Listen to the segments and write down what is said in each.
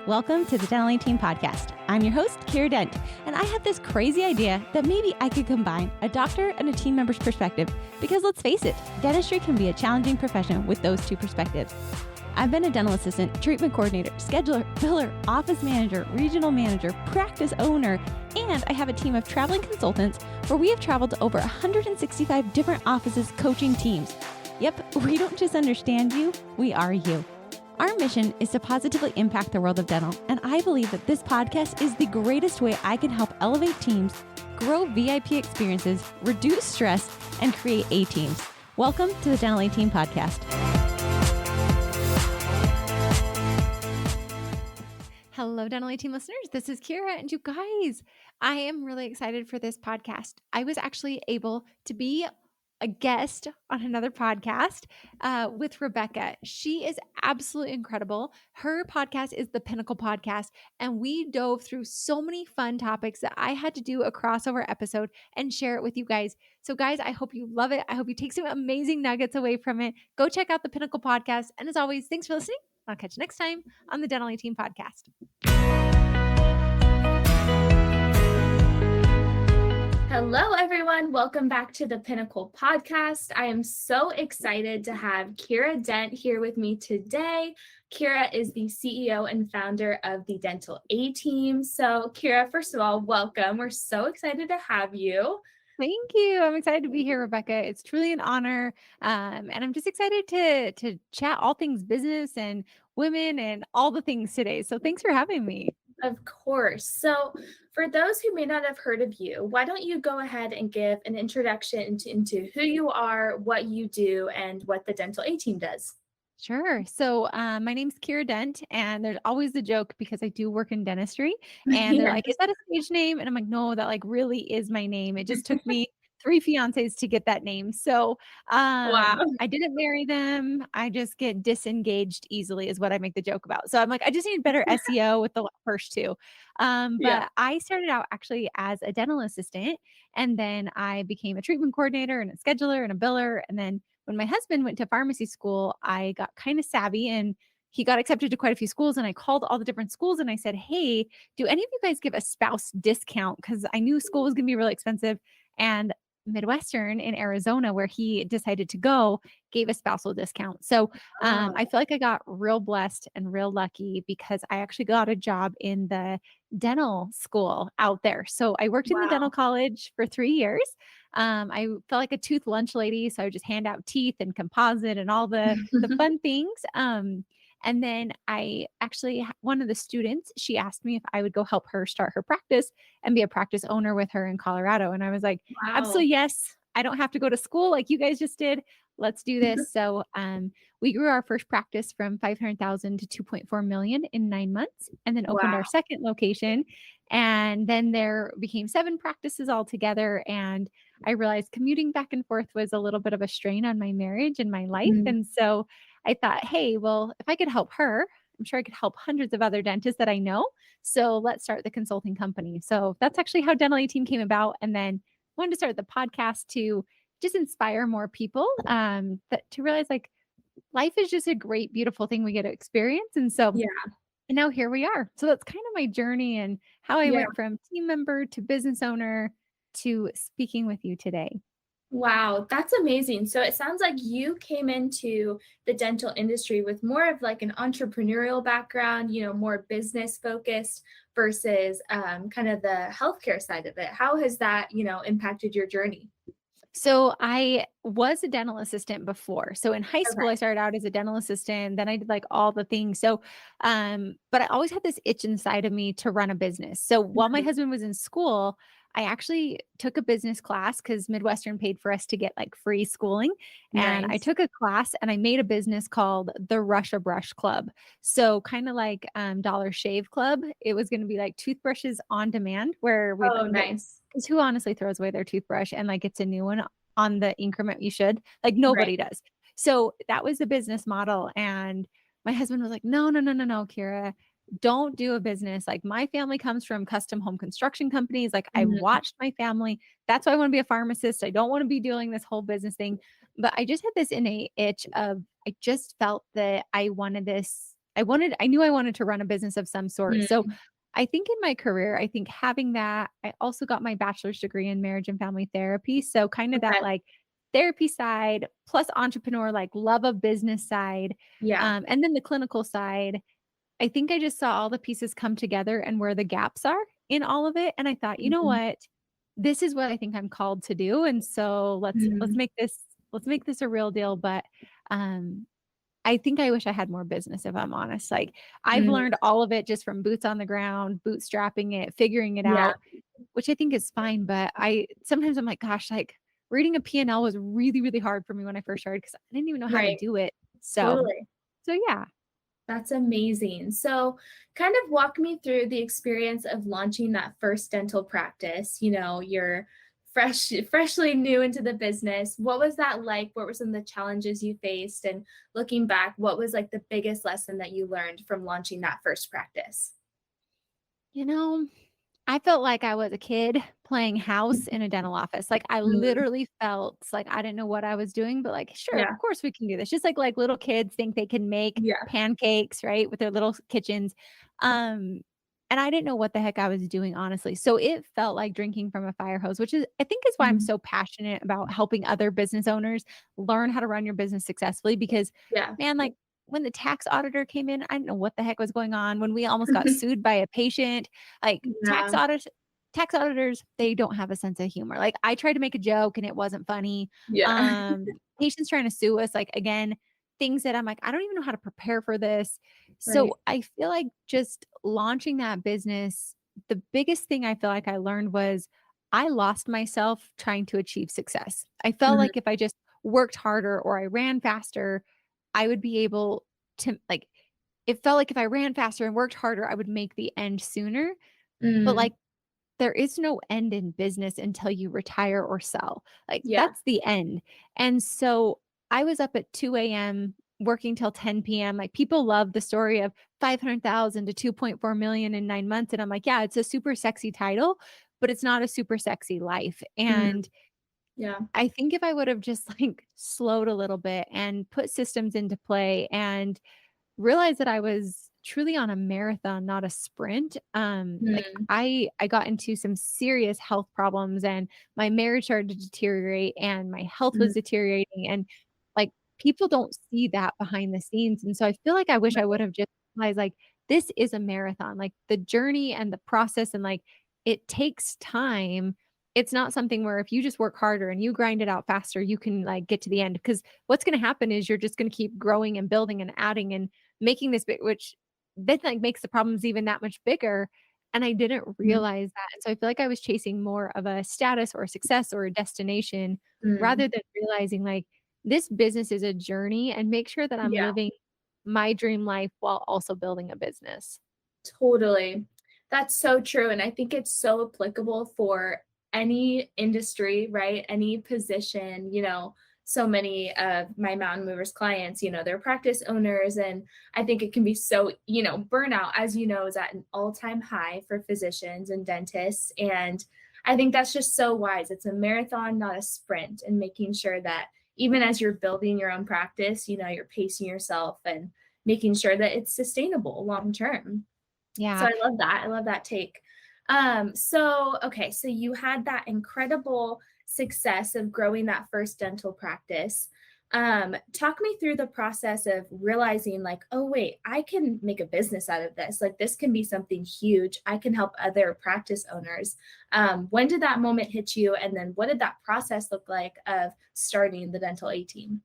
Welcome to the Dental Team Podcast. I'm your host, Kiera Dent, and I have this crazy idea that maybe I could combine a doctor and a team member's perspective because let's face it, dentistry can be a challenging profession with those two perspectives. I've been a dental assistant, treatment coordinator, scheduler, biller, office manager, regional manager, practice owner, and I have a team of traveling consultants where we have traveled to over 165 different offices coaching teams. Yep, we don't just understand you, we are you. Our mission is to positively impact the world of dental, and I believe that this podcast is the greatest way I can help elevate teams, grow VIP experiences, reduce stress, and create A-teams. Welcome to the Dental Team Podcast. Hello, Dental Team listeners. This is Kiera, and you guys, I am really excited for this podcast. I was actually able to be a guest on another podcast with Rebecca. She is absolutely incredible. Her podcast is the Pinnacle Podcast, and we dove through so many fun topics that I had to do a crossover episode and share it with you guys. So guys, I hope you love it. I hope you take some amazing nuggets away from it. Go check out the Pinnacle Podcast. And as always, thanks for listening. I'll catch you next time on the Dental Team Podcast. Hello, everyone. Welcome back to the Pinnacle Podcast. I am so excited to have Kiera Dent here with me today. Kiera is the CEO and founder of the Dental A-Team. So, Kiera, first of all, welcome. We're so excited to have you. Thank you. I'm excited to be here, Rebecca. It's truly an honor. And I'm just excited to chat all things business and women and all the things today. So thanks for having me. Of course. So for those who may not have heard of you, why don't you go ahead and give an introduction into who you are, what you do, and what the Dental A-Team does? Sure. So my name's Kiera Dent, and there's always the joke because I do work in dentistry, and they're like, is that a stage name? And I'm like, no, that like really is my name. It just took me 3 fiancés to get that name. So Wow. I didn't marry them. I just get disengaged easily is what I make the joke about. So I'm like, I just need better SEO with the first two. But I started out actually as a dental assistant, and then I became a treatment coordinator and a scheduler and a biller. And then when my husband went to pharmacy school, I got kind of savvy and he got accepted to quite a few schools, and I called all the different schools and I said, hey, do any of you guys give a spouse discount? Because I knew school was going to be really expensive. And Midwestern in Arizona, where he decided to go, gave a spousal discount. So I feel like I got real blessed and real lucky because I actually got a job in the dental school out there. So I worked in the dental college for 3 years. I felt like a tooth lunch lady. So I would just hand out teeth and composite and all the fun things. And then one of the students, she asked me if I would go help her start her practice and be a practice owner with her in Colorado. And I was like, absolutely, yes. I don't have to go to school like you guys just did. Let's do this. So we grew our first practice from 500,000 to 2.4 million in 9 months, and then opened our second location. And then there became 7 practices altogether. And I realized commuting back and forth was a little bit of a strain on my marriage and my life. And so I thought, hey, well, if I could help her, I'm sure I could help hundreds of other dentists that I know. So let's start the consulting company. So that's actually how Dental A-Team came about. And then wanted to start the podcast to just inspire more people to realize like life is just a great, beautiful thing we get to experience. And so and now here we are. So that's kind of my journey and how I went from team member to business owner to speaking with you today. Wow, that's amazing. So it sounds like you came into the dental industry with more of like an entrepreneurial background, more business focused versus kind of the healthcare side of it. How has that, impacted your journey? So I was a dental assistant before. So in high school, I started out as a dental assistant. Then I did like all the things. So, but I always had this itch inside of me to run a business. So while my husband was in school, I actually took a business class because Midwestern paid for us to get like free schooling. And I took a class and I made a business called the Russia Brush Club. So kind of like Dollar Shave Club. It was going to be like toothbrushes on demand where we nice. Because who honestly throws away their toothbrush and like gets a new one on the increment you should? Like nobody does. So that was the business model. And my husband was like, no, Kiera. Don't do a business. Like my family comes from custom home construction companies. Like I watched my family. That's why I want to be a pharmacist. I don't want to be doing this whole business thing. But I just had this innate itch of, I just felt that I wanted this I knew I wanted to run a business of some sort. So Mm, I think in my career, I think having that, I also got my bachelor's degree in marriage and family therapy. So kind of that okay. like therapy side plus entrepreneur, like love of business side. Yeah. And then the clinical side, I think I just saw all the pieces come together and where the gaps are in all of it. And I thought, you know Mhm. what? This is what I think I'm called to do. And so let's Mm, make this a real deal. But um I think I wish I had more business if I'm honest. Like I've mm, learned all of it just from boots on the ground, bootstrapping it, figuring it yeah. out, which I think is fine. But sometimes I'm like, gosh, like reading a P&L was really, really hard for me when I first started because I didn't even know how to Right. do it. Totally. So yeah. That's amazing. So, kind of walk me through the experience of launching that first dental practice. You're freshly new into the business. What was that like? What were some of the challenges you faced? And looking back, what was like the biggest lesson that you learned from launching that first practice? You know, I felt like I was a kid playing house in a dental office. Like I Mm, literally felt like I didn't know what I was doing, but like, sure, of yeah. course we can do this. Just like little kids think they can make Yeah. pancakes, right? With their little kitchens. Um, and I didn't know what the heck I was doing, honestly. So it felt like drinking from a fire hose, which is I think is why I'm Mhm. so passionate about helping other business owners learn how to run your business successfully because Yeah. man, like when the tax auditor came in, I didn't know what the heck was going on. When we almost got sued by a patient, like Yeah. tax auditors, they don't have a sense of humor. Like I tried to make a joke and it wasn't funny. Yeah. Patients trying to sue us, like again, things that I'm like, I don't even know how to prepare for this. Right. So I feel like just launching that business, the biggest thing I feel like I learned was I lost myself trying to achieve success. I felt Mhm. like if I just worked harder or I ran faster, I would be able to like it felt like if I ran faster and worked harder, I would make the end sooner. But Mm, like there is no end in business until you retire or sell. Like, yeah. that's the end. And so I was up at 2 AM working till 10 PM. Like, people love the story of 500,000 to 2.4 million in 9 months, and I'm like, "Yeah, it's a super sexy title, but it's not a super sexy life." Mm, And yeah. I think if I would have just, like, slowed a little bit and put systems into play and realized that I was truly on a marathon, not a sprint. Like Mm, I got into some serious health problems and my marriage started to deteriorate and my health mm, was deteriorating and like people don't see that behind the scenes. And so I feel like I wish I would right. have just realized like this is a marathon. Like the journey and the process and like it takes time. It's not something where if you just work harder and you grind it out faster, you can like get to the end. Because what's going to happen is you're just going to keep growing and building and adding and making this big, which then like makes the problems even that much bigger. And I didn't Mm, realize that. And so I feel like I was chasing more of a status or a success or a destination mm, rather than realizing like this business is a journey and make sure that I'm yeah. living my dream life while also building a business. Totally. That's so true. And I think it's so applicable for any industry, right? Any position, so many of my mountain movers clients, they're practice owners. And I think it can be so, burnout, as you know, is at an all-time high for physicians and dentists. And I think that's just so wise. It's a marathon, not a sprint, and making sure that even as you're building your own practice, you're pacing yourself and making sure that it's sustainable long term. So Yeah. I love that. I love that take. So okay, so you had that incredible success of growing that first dental practice. Talk me through the process of realizing like, oh wait, I can make a business out of this. Like this can be something huge. I can help other practice owners. When did that moment hit you? And then what did that process look like of starting the dental A team?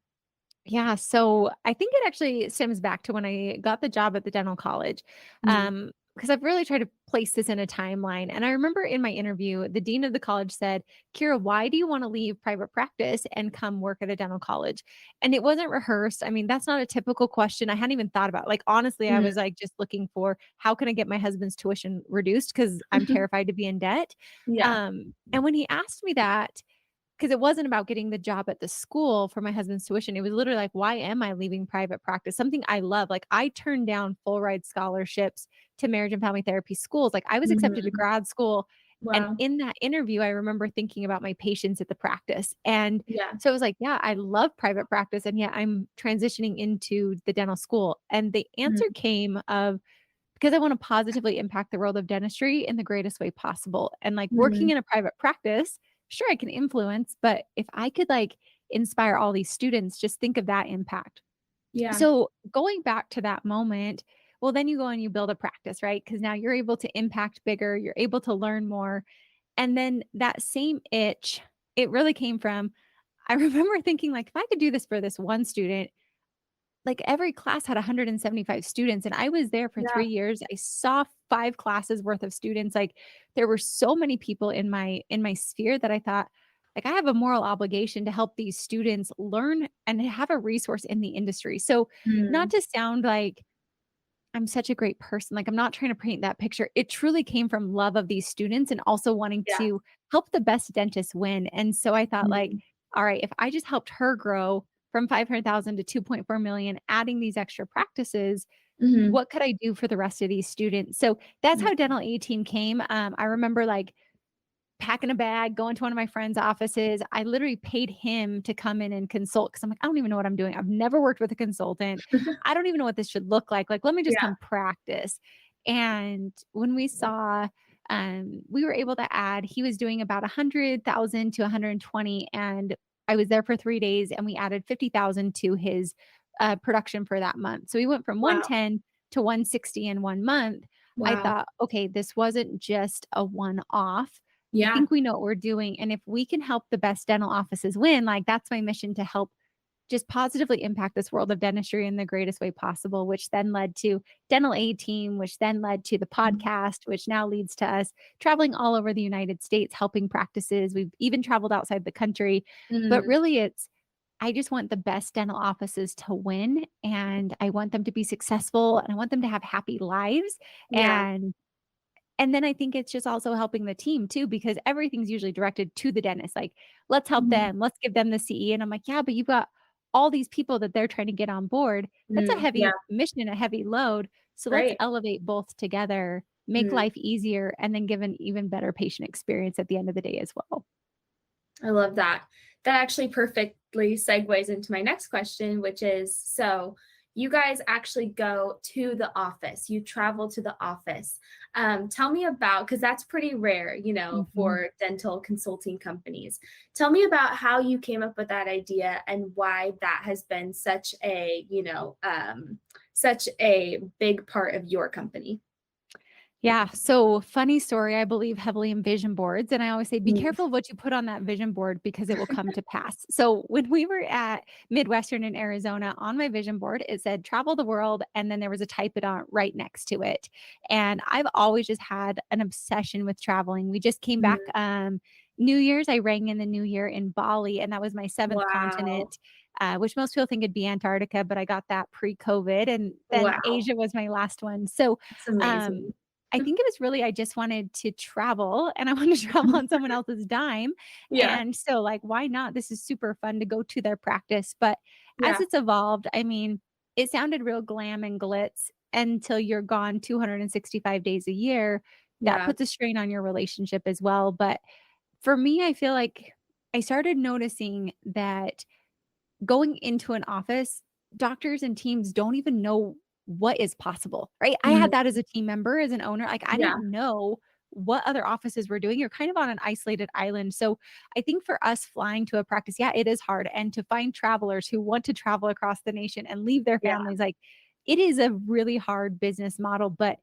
Yeah, so I think it actually stems back to when I got the job at the dental college. Mm, Because I've really tried to place this in a timeline. And I remember in my interview, the dean of the college said, Kiera, why do you want to leave private practice and come work at a dental college? And it wasn't rehearsed. I mean, that's not a typical question. I hadn't even thought about. Like, honestly, I mm, was like just looking for how can I get my husband's tuition reduced because I'm terrified to be in debt. yeah. And when he asked me that, 'cause it wasn't about getting the job at the school for my husband's tuition. It was literally like, why am I leaving private practice? Something I love. Like, I turned down full ride scholarships to marriage and family therapy schools. Like, I was accepted to Mhm. grad school And Wow. in that interview, I remember thinking about my patients at the practice. And Yeah. so I was like, yeah, I love private practice. And yet I'm transitioning into the dental school. And the answer Mhm. came of because I want to positively impact the world of dentistry in the greatest way possible. And like working Mhm. in a private practice, sure, I can influence, but if I could like inspire all these students, just think of that impact. Yeah. So going back to that moment, well, then you go and you build a practice, right? Because now you're able to impact bigger, you're able to learn more. And then that same itch, it really came from, I remember thinking, like, if I could do this for this one student, like every class had 175 students and I was there for Yeah. 3 years. I saw 5 classes worth of students. Like there were so many people in my sphere that I thought, like I have a moral obligation to help these students learn and have a resource in the industry. So not Mm. to sound like I'm such a great person. Like, I'm not trying to paint that picture. It truly came from love of these students and also wanting Yeah. to help the best dentist win. And so I thought like, Mhm. all right, if I just helped her grow from 500,000 to 2.4 million, adding these extra practices, Mhm. what could I do for the rest of these students? So that's how Yeah. Dental A Team came. I remember like packing a bag, going to one of my friend's offices. I literally paid him to come in and consult because I'm like, I don't even know what I'm doing. I've never worked with a consultant. I don't even know what this should look like. Like, let me just Yeah. come practice. And when we saw, we were able to add, he was doing about 100,000 to 120. And I was there for 3 days and we added 50,000 to his production for that month. So he went from Wow. 110 to 160 in 1 month. I Wow. thought, okay, this wasn't just a one off. I Yeah. think we know what we're doing. And if we can help the best dental offices win, like that's my mission to help just positively impact this world of dentistry in the greatest way possible, which then led to Dental A Team, which then led to the Mhm. podcast, which now leads to us traveling all over the United States, helping practices. We've even traveled outside the country. But Mm. really, I just want the best dental offices to win and I want them to be successful and I want them to have happy lives. Yeah. And then I think it's just also helping the team too, because everything's usually directed to the dentist. Like, let's help Mhm. them. Let's give them the CE. And I'm like, yeah, but you've got all these people that they're trying to get on board. That's a Mm. Yeah. heavy mission, a heavy load. So let's Right. elevate both together, make Mm. life easier, and then give an even better patient experience at the end of the day as well. I love that. That actually perfectly segues into my next question, which is so you guys actually go to the office, you travel to the office. Tell me about, because that's pretty rare, Mhm. for dental consulting companies. Tell me about how you came up with that idea and why that has been such a big part of your company. Yeah. So, funny story. I believe heavily in vision boards. And I always say, be Mm. careful of what you put on that vision board because it will come to pass. So, when we were at Midwestern in Arizona on my vision board, it said travel the world. And then there was a type it on right next to it. And I've always just had an obsession with traveling. We just came back. Mm. New Year's, I rang in the new year in Bali, and that was my seventh Wow. continent. Which most people think it'd be Antarctica, but I got that pre-COVID, and then Wow. Asia was my last one. So, That's um, amazing. I think it was really I just wanted to travel and I wanted to travel on someone else's dime. Yeah. And so like, why not? This is super fun to go to their practice. But as Yeah. it's evolved, I mean, it sounded real glam and glitz until you're gone 265 days a year. That Yeah. puts a strain on your relationship as well. But for me, I feel like I started noticing that going into an office, doctors and teams don't even know what is possible, right? I Mm. had that as a team member, as an owner. Like, I Yeah. didn't know what other offices were doing. You're kind of on an isolated island. So I think for us flying to a practice, yeah, it is hard. And to find travelers who want to travel across the nation and leave their Yeah. families, like, it is a really hard business model. But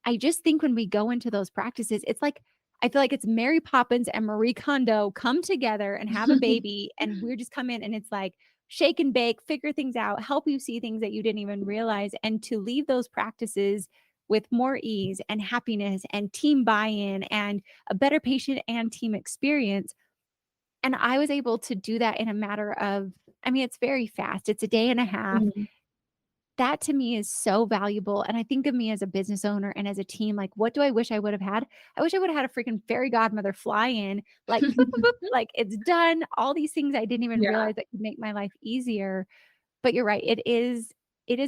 I just think when we go into those practices, it's like I feel like it's Mary Poppins and Marie Kondo come together and have a baby, and we're just come in and it's like shake and bake, figure things out, help you see things that you didn't even realize, and to leave those practices with more ease and happiness and team buy-in and a better patient and team experience. And I was able to do that in a matter of, I mean, it's very fast. It's a day and a half. Mhm. That to me is so valuable, and I think of me as a business owner and as a team, like, what do I wish I would have had? I wish I would have had a freaking fairy godmother fly in, like, boop, boop, boop, like, it's done, all these things I didn't even Yeah. realize that could make my life easier, but you're right, it is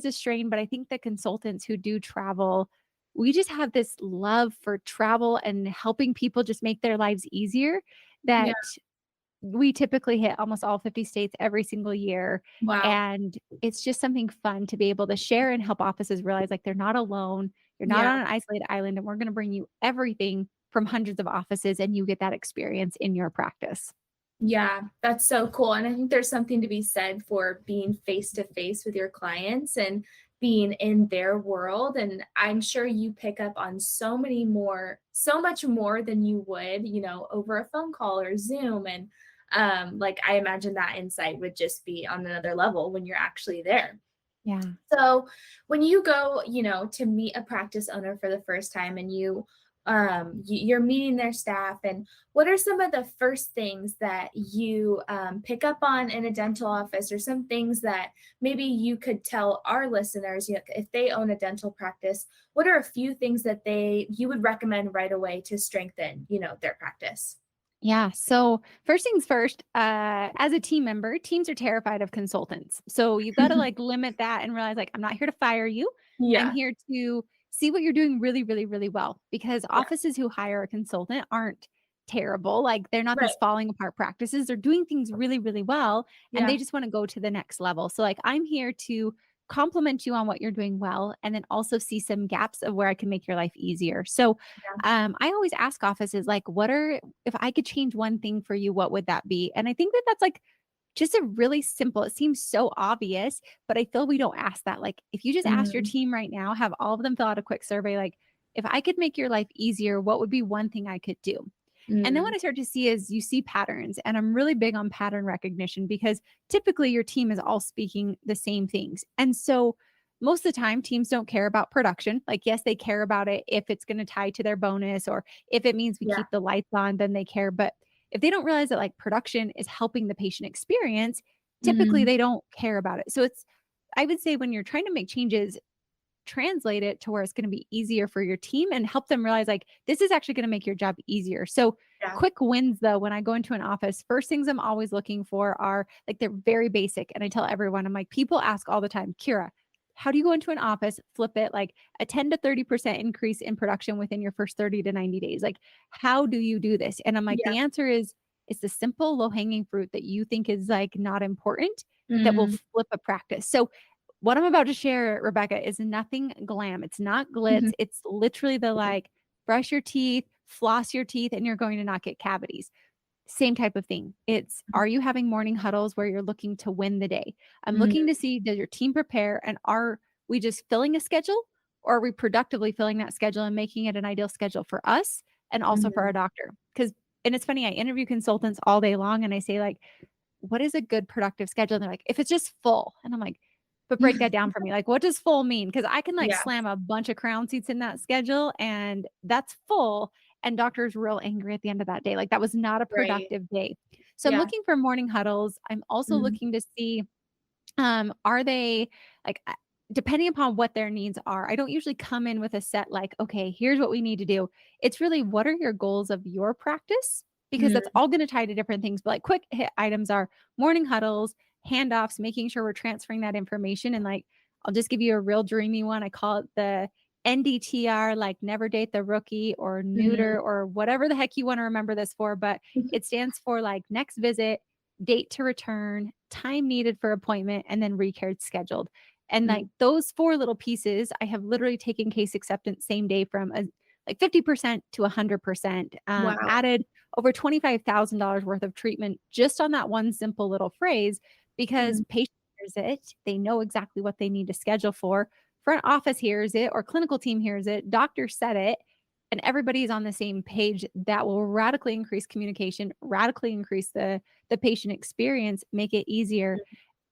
a strain, but I think the consultants who do travel we just have this love for travel and helping people just make their lives easier Yeah. that we typically hit almost all 50 states every single year. Wow. And it's just something fun to be able to share and help offices realize like they're not alone. You're not Yeah. on an isolated island, and we're going to bring you everything from hundreds of offices, and you get that experience in your practice. Yeah, that's so cool. And I think there's something to be said for being face to face with your clients and being in their world. And I'm sure you pick up on so much more than you would, over a phone call or Zoom. And like I imagine that insight would just be on another level when you're actually there. Yeah. So when you go, to meet a practice owner for the first time and you're meeting their staff, and what are some of the first things that you pick up on in a dental office, or some things that maybe you could tell our listeners, if they own a dental practice, what are a few things that you would recommend right away to strengthen, their practice? Yeah. So first things first, as a team member, teams are terrified of consultants. So you've got to like limit that and realize like, I'm not here to fire you. I'm Yeah, here to see what you're doing really, really, really well, because yeah, offices who hire a consultant aren't terrible. Like they're not right. these falling apart practices. They're doing things really, really well. And they Yeah. just want to go to the next level. So like, I'm here to compliment you on what you're doing well, and then also see some gaps of where I can make your life easier. So Yeah. I always ask offices like, if I could change one thing for you, what would that be? And I think that that's like just a really simple, it seems so obvious, but I feel we don't ask that. Like, if you just ask your Mm, team right now, have all of them fill out a quick survey, like, if I could make your life easier, what would be one thing I could do? And then what mm, I start to see is you see patterns. And I'm really big on pattern recognition, because typically your team is all speaking the same things. And so most of the time, teams don't care about production. Like, yes, they care about it if it's going to tie to their bonus, or if it means we yeah. keep the lights on, then they care. But if they don't realize that like production is helping the patient experience, typically Mm, they don't care about it. So I would say when you're trying to make changes, translate it to where it's going to be easier for your team and help them realize like this is actually going to make your job easier. So yeah. quick wins though, when I go into an office, first things I'm always looking for are like, they're very basic. And I tell everyone, I'm like, people ask all the time, Kiera, how do you go into an office, flip it like a 10 to 30% increase in production within your first 30 to 90 days? Like, how do you do this? And I'm like, Yeah. the answer is it's the simple low hanging fruit that you think is like not important that will Mm, flip a practice. So what I'm about to share, Rebecca, is nothing glam. It's not glitz. mhm, It's literally the like, brush your teeth, floss your teeth, and you're going to not get cavities. Same type of thing. It's, are you having morning huddles where you're looking to win the day? I'm looking mm, to see, does your team prepare, and are we just filling a schedule, or are we productively filling that schedule and making it an ideal schedule for us and also for mhm. our doctor? Because, and it's funny, I interview consultants all day long and I say, like, what is a good productive schedule? And they're like, if it's just full. And I'm like, but break that down for me. Like, what does full mean? Because I can like Yeah, slam a bunch of crown seats in that schedule and that's full. And doctor's real angry at the end of that day. Like, that was not a right. productive day. So I'm Yeah. looking for morning huddles. I'm also Mhm, looking to see, are they like, depending upon what their needs are, I don't usually come in with a set, like, okay, here's what we need to do. It's really, what are your goals of your practice? Because that's mm, all going to tie to different things. But like, quick hit items are morning huddles, handoffs, making sure we're transferring that information. And like, I'll just give you a real dreamy one. I call it the NDTR, like never date the rookie, or mhm, neuter, or whatever the heck you want to remember this for. But it stands for like next visit, date to return, time needed for appointment, and then recare scheduled. And like mm. those four little pieces, I have literally taken case acceptance same day from like 50% to 100%, Wow. added over $25,000 worth of treatment just on that one simple little phrase, because Mm, patient hears it, they know exactly what they need to schedule for. Front office hears it, or clinical team hears it, doctor said it, and everybody's on the same page. That will radically increase communication, radically increase the patient experience, make it easier.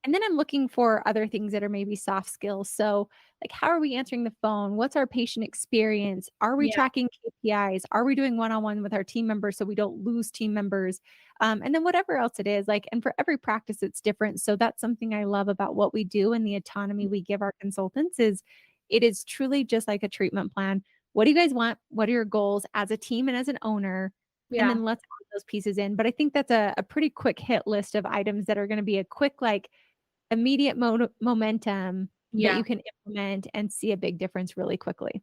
And then I'm looking for other things that are maybe soft skills. So, like, how are we answering the phone? What's our patient experience? Are we yeah, tracking KPIs? Are we doing one on one with our team members so we don't lose team members? And then whatever else it is, like, and for every practice, it's different. So that's something I love about what we do and the autonomy we give our consultants is it is truly just like a treatment plan. What do you guys want? What are your goals as a team and as an owner? And yeah, then let's add those pieces in. But I think that's a pretty quick hit list of items that are going to be a quick, like, immediate momentum that yeah. you can implement and see a big difference really quickly.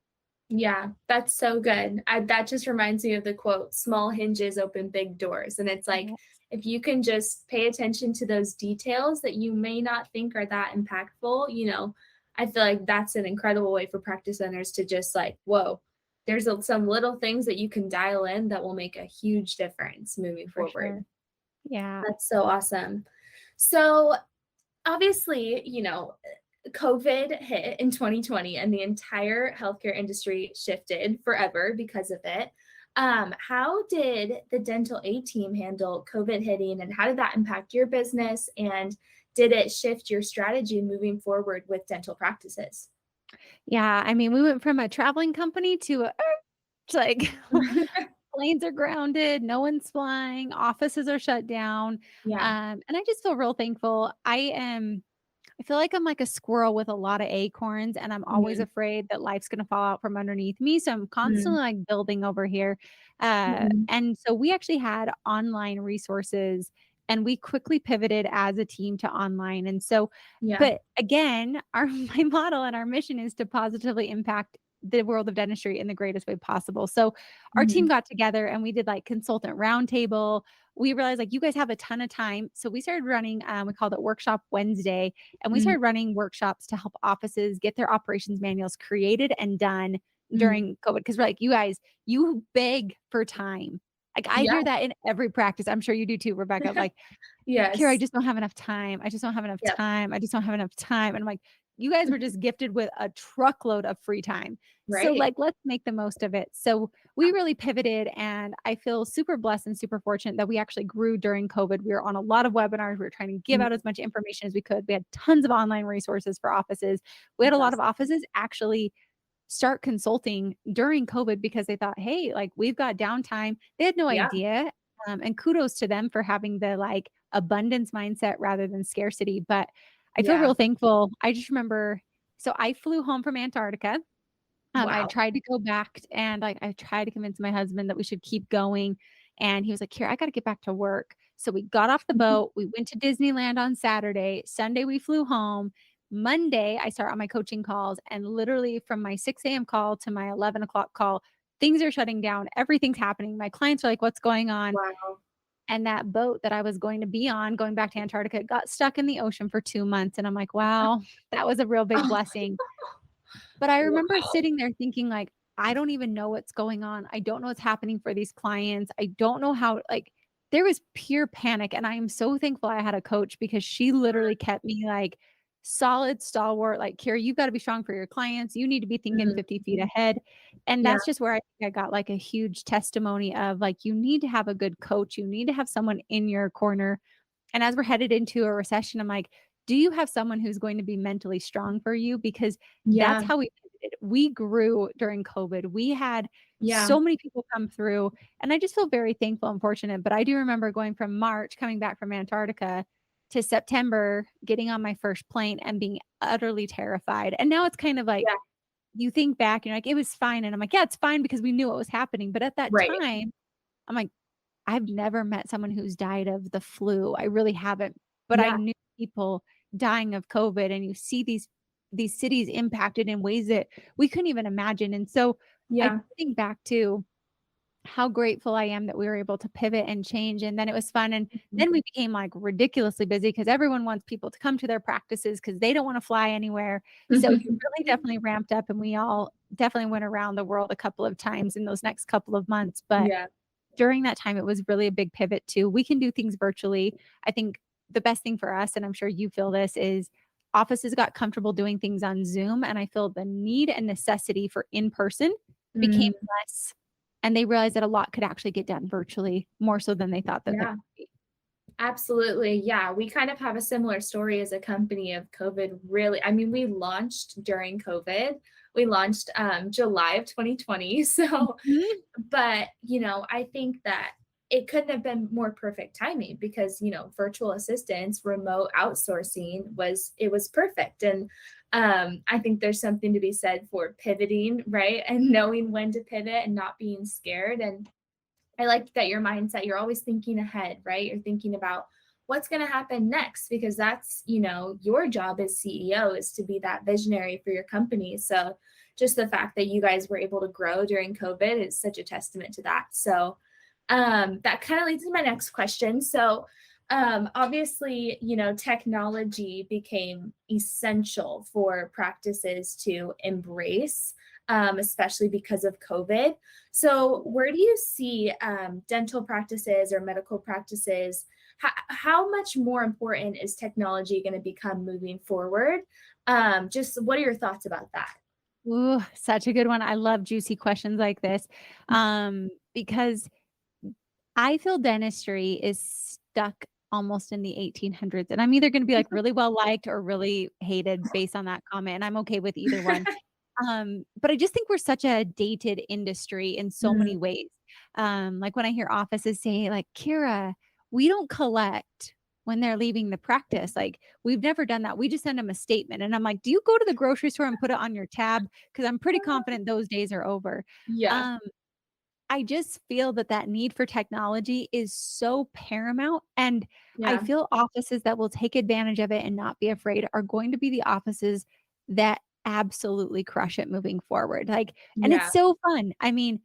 Yeah, that's so good. That just reminds me of the quote, small hinges open big doors. And it's like, Yes, if you can just pay attention to those details that you may not think are that impactful, I feel like that's an incredible way for practice owners to just like, whoa, there's some little things that you can dial in that will make a huge difference moving for forward. sure. Yeah. That's so awesome. So obviously, COVID hit in 2020 and the entire healthcare industry shifted forever because of it. How did the dental A team handle COVID hitting and how did that impact your business? And did it shift your strategy moving forward with dental practices? Yeah, I mean, we went from a traveling company to a it's like planes are grounded, no one's flying, offices are shut down, Yeah. and I just feel real thankful. I feel like I'm like a squirrel with a lot of acorns, and I'm always Mhm. afraid that life's gonna fall out from underneath me, so I'm Mhm. constantly, like, building over here, Mhm. and so we actually had online resources, and we quickly pivoted as a team to online, and so Yeah. but again, our my model and our mission is to positively impact the world of dentistry in the greatest way possible, so our team Mhm. got together and we did, like, consultant roundtable. We realized, like, you guys have a ton of time, so we started running, we called it Workshop Wednesday, and we Mhm. started running workshops to help offices get their operations manuals created and done Mhm. during COVID. Because we're like, "You guys, you beg for time." Like, I Yeah. hear that in every practice. I'm sure you do too, Rebecca. Like, "Kiera, I Yes. just don't have enough time. I just don't have enough Yep. time. I just don't have enough time." And I'm like, "You guys were just gifted with a truckload of free time. So, Right. like, let's make the most of it." So, we really pivoted, and I feel super blessed and super fortunate that we actually grew during COVID. We were on a lot of webinars. We were trying to give out Mhm. as much information as we could. We had tons of online resources for offices. We had a That's lot of awesome. offices actually start consulting during COVID because they thought, "Hey, like, we've got downtime." They had no Yeah. idea, and kudos to them for having the, like, abundance mindset rather than scarcity, but I feel Yeah. real thankful. I just remember so I flew home from Antarctica. I Wow. tried to go back and, like, I tried to convince my husband that we should keep going, and he was like, "Here, I gotta get back to work." So we got off the boat, we went to Disneyland on Saturday, Sunday we flew home, Monday, I start on my coaching calls, and literally from my 6 a.m. call to my 11 o'clock call, things are shutting down, everything's happening, my clients are like, "What's going on?" Wow. And that boat that I was going to be on, going back to Antarctica, got stuck in the ocean for 2 months, and I'm like, "Wow, that was a real big blessing." But I remember Wow. sitting there thinking like, I don't even know what's going on. I don't know what's happening for these clients. I don't know how like there was pure panic and I am so thankful I had a coach because she literally kept me like solid stalwart like Kiera, you've got to be strong for your clients. You need to be thinking Mhm. 50 feet ahead. And Yeah. that's just where I think I got like a huge testimony of like you need to have a good coach. You need to have someone in your corner and as we're headed into a recession, I'm like, do you have someone who's going to be mentally strong for you? Because that's Yeah. how we pivoted. We grew during COVID. We had Yeah. so many people come through, and I just feel very thankful and fortunate. But I do remember going from March, coming back from Antarctica to September, getting on my first plane and being utterly terrified. And now it's kind of like Yeah. you think back and you're like, it was fine. And I'm like, yeah, it's fine because we knew what was happening. But at that Right. time, I'm like, I've never met someone who's died of the flu. I really haven't, but I Yeah. knew people dying of COVID and you see these cities impacted in ways that we couldn't even imagine. And so I Yeah. think back to how grateful I am that we were able to pivot and change. And then it was fun. And Mhm. then we became like ridiculously busy because everyone wants people to come to their practices because they don't want to fly anywhere. So it really definitely ramped up and we all definitely went around the world a couple of times in those next couple of months. But Yeah. during that time, it was really a big pivot to we can do things virtually. I think the best thing for us, and I'm sure you feel this, is offices got comfortable doing things on Zoom. And I feel the need and necessity for in person became Mm, less. And they realized that a lot could actually get done virtually more so than they thought that they yeah. could be. Absolutely. Yeah. We kind of have a similar story as a company of COVID really. I mean, we launched during COVID. We launched July of 2020. So Mhm. but, I think that it couldn't have been more perfect timing because, virtual assistants, remote outsourcing was perfect. And I think there's something to be said for pivoting, right? And knowing when to pivot and not being scared. And I like that your mindset, you're always thinking ahead, right? You're thinking about what's going to happen next? Because that's, your job as CEO is to be that visionary for your company. So just the fact that you guys were able to grow during COVID is such a testament to that. So that kind of leads to my next question. So obviously, technology became essential for practices to embrace, especially because of COVID. So where do you see dental practices or medical practices? How much more important is technology going to become moving forward? Just what are your thoughts about that? Ooh, such a good one. I love juicy questions like this. Because I feel dentistry is stuck almost in the 1800s. And I'm either going to be like really well liked or really hated based on that comment. And I'm okay with either one. But I just think we're such a dated industry in so Mhm. many ways. Like when I hear offices say, like, Kiera, we don't collect when they're leaving the practice. Like, we've never done that. We just send them a statement. And I'm like, do you go to the grocery store and put it on your tab? Because I'm pretty confident those days are over. Yeah, Um, I just feel that that need for technology is so paramount, and I yeah, feel offices that will take advantage of it and not be afraid are going to be the offices that absolutely crush it moving forward, like, and it's yeah, so fun. I mean,